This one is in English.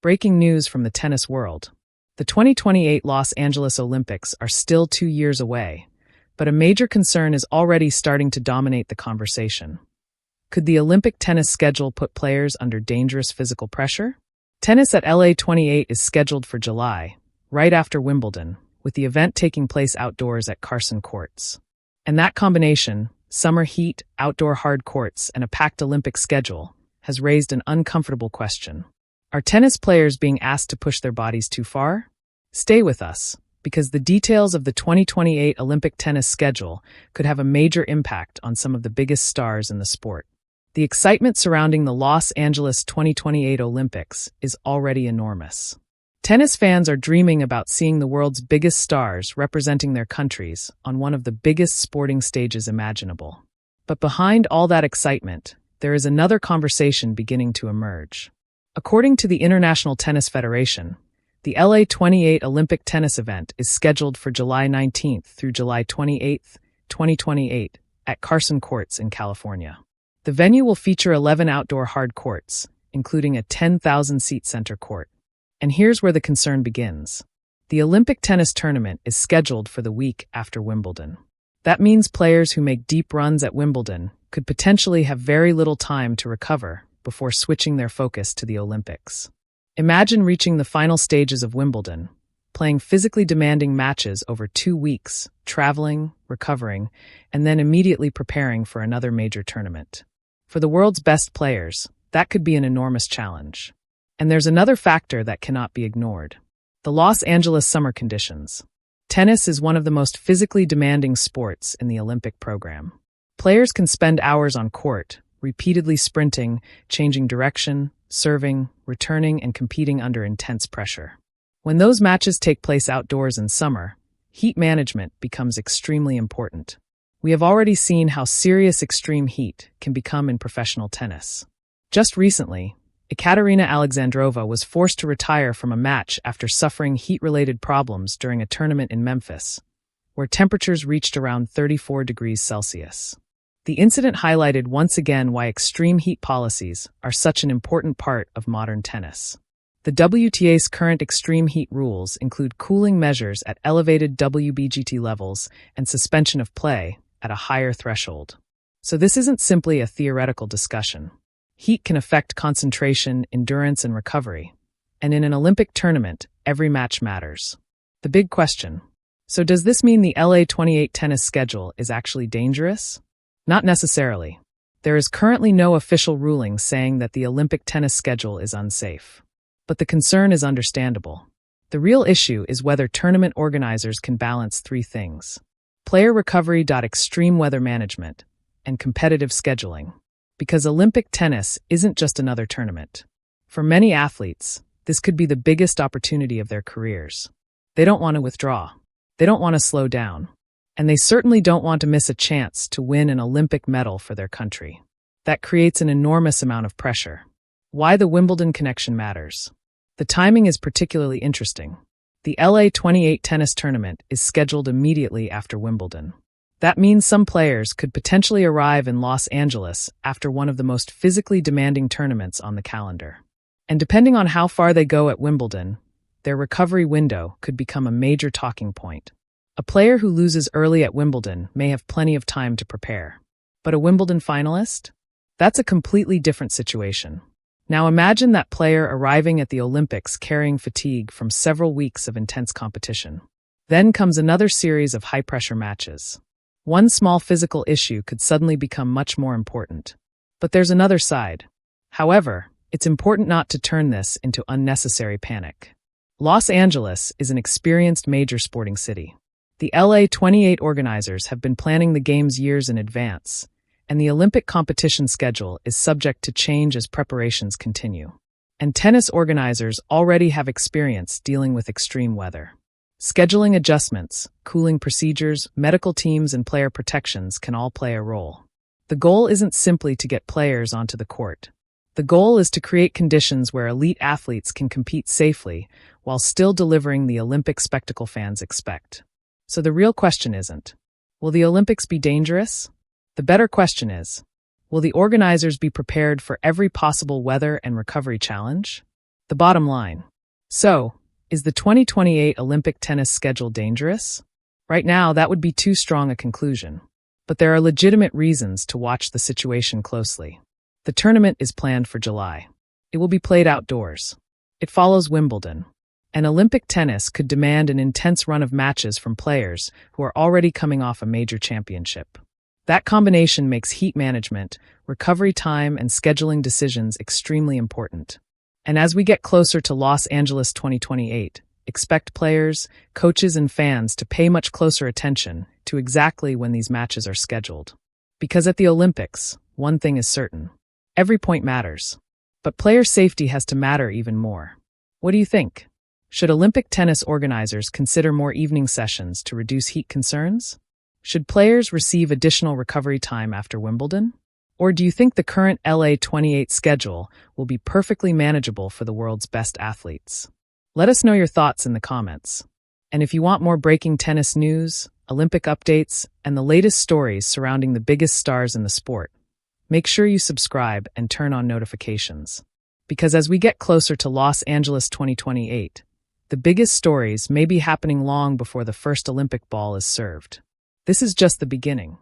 Breaking news from the tennis world. The 2028 Los Angeles Olympics are still 2 years away, but a major concern is already starting to dominate the conversation. Could the Olympic tennis schedule put players under dangerous physical pressure? Tennis at LA 28 is scheduled for July, right after Wimbledon, with the event taking place outdoors at Carson Courts. And that combination, summer heat, outdoor hard courts, and a packed Olympic schedule, has raised an uncomfortable question. Are tennis players being asked to push their bodies too far? Stay with us, because the details of the 2028 Olympic tennis schedule could have a major impact on some of the biggest stars in the sport. The excitement surrounding the Los Angeles 2028 Olympics is already enormous. Tennis fans are dreaming about seeing the world's biggest stars representing their countries on one of the biggest sporting stages imaginable. But behind all that excitement, there is another conversation beginning to emerge. According to the International Tennis Federation, the LA 28 Olympic tennis event is scheduled for July 19th through July 28, 2028, at Carson Courts in California. The venue will feature 11 outdoor hard courts, including a 10,000-seat center court. And here's where the concern begins. The Olympic tennis tournament is scheduled for the week after Wimbledon. That means players who make deep runs at Wimbledon could potentially have very little time to recover before switching their focus to the Olympics. Imagine reaching the final stages of Wimbledon, playing physically demanding matches over 2 weeks, traveling, recovering, and then immediately preparing for another major tournament. For the world's best players, that could be an enormous challenge. And there's another factor that cannot be ignored: the Los Angeles summer conditions. Tennis is one of the most physically demanding sports in the Olympic program. Players can spend hours on court, repeatedly sprinting, changing direction, serving, returning, and competing under intense pressure. When those matches take place outdoors in summer, heat management becomes extremely important. We have already seen how serious extreme heat can become in professional tennis. Just recently, Ekaterina Alexandrova was forced to retire from a match after suffering heat-related problems during a tournament in Memphis, where temperatures reached around 34 degrees Celsius. The incident highlighted once again why extreme heat policies are such an important part of modern tennis. The WTA's current extreme heat rules include cooling measures at elevated WBGT levels and suspension of play at a higher threshold. So this isn't simply a theoretical discussion. Heat can affect concentration, endurance, and recovery. And in an Olympic tournament, every match matters. The big question: so does this mean the LA 28 tennis schedule is actually dangerous? Not necessarily. There is currently no official ruling saying that the Olympic tennis schedule is unsafe. But the concern is understandable. The real issue is whether tournament organizers can balance 3 things: player recovery, extreme weather management, and competitive scheduling. Because Olympic tennis isn't just another tournament. For many athletes, this could be the biggest opportunity of their careers. They don't want to withdraw. They don't want to slow down. And they certainly don't want to miss a chance to win an Olympic medal for their country. That creates an enormous amount of pressure. Why the Wimbledon connection matters. The timing is particularly interesting. The LA 28 tennis tournament is scheduled immediately after Wimbledon. That means some players could potentially arrive in Los Angeles after one of the most physically demanding tournaments on the calendar. And depending on how far they go at Wimbledon, their recovery window could become a major talking point. A player who loses early at Wimbledon may have plenty of time to prepare. But a Wimbledon finalist? That's a completely different situation. Now imagine that player arriving at the Olympics carrying fatigue from several weeks of intense competition. Then comes another series of high-pressure matches. One small physical issue could suddenly become much more important. But there's another side. However, it's important not to turn this into unnecessary panic. Los Angeles is an experienced major sporting city. The LA 28 organizers have been planning the games years in advance, and the Olympic competition schedule is subject to change as preparations continue. And tennis organizers already have experience dealing with extreme weather. Scheduling adjustments, cooling procedures, medical teams, and player protections can all play a role. The goal isn't simply to get players onto the court. The goal is to create conditions where elite athletes can compete safely while still delivering the Olympic spectacle fans expect. So the real question isn't, will the Olympics be dangerous? The better question is, will the organizers be prepared for every possible weather and recovery challenge? The bottom line. So, is the 2028 Olympic tennis schedule dangerous? Right now, that would be too strong a conclusion. But there are legitimate reasons to watch the situation closely. The tournament is planned for July. It will be played outdoors. It follows Wimbledon. And Olympic tennis could demand an intense run of matches from players who are already coming off a major championship. That combination makes heat management, recovery time, and scheduling decisions extremely important. And as we get closer to Los Angeles 2028, expect players, coaches, and fans to pay much closer attention to exactly when these matches are scheduled. Because at the Olympics, one thing is certain. Every point matters. But player safety has to matter even more. What do you think? Should Olympic tennis organizers consider more evening sessions to reduce heat concerns? Should players receive additional recovery time after Wimbledon? Or do you think the current LA 28 schedule will be perfectly manageable for the world's best athletes? Let us know your thoughts in the comments. And if you want more breaking tennis news, Olympic updates, and the latest stories surrounding the biggest stars in the sport, make sure you subscribe and turn on notifications. Because as we get closer to Los Angeles 2028, the biggest stories may be happening long before the first Olympic ball is served. This is just the beginning.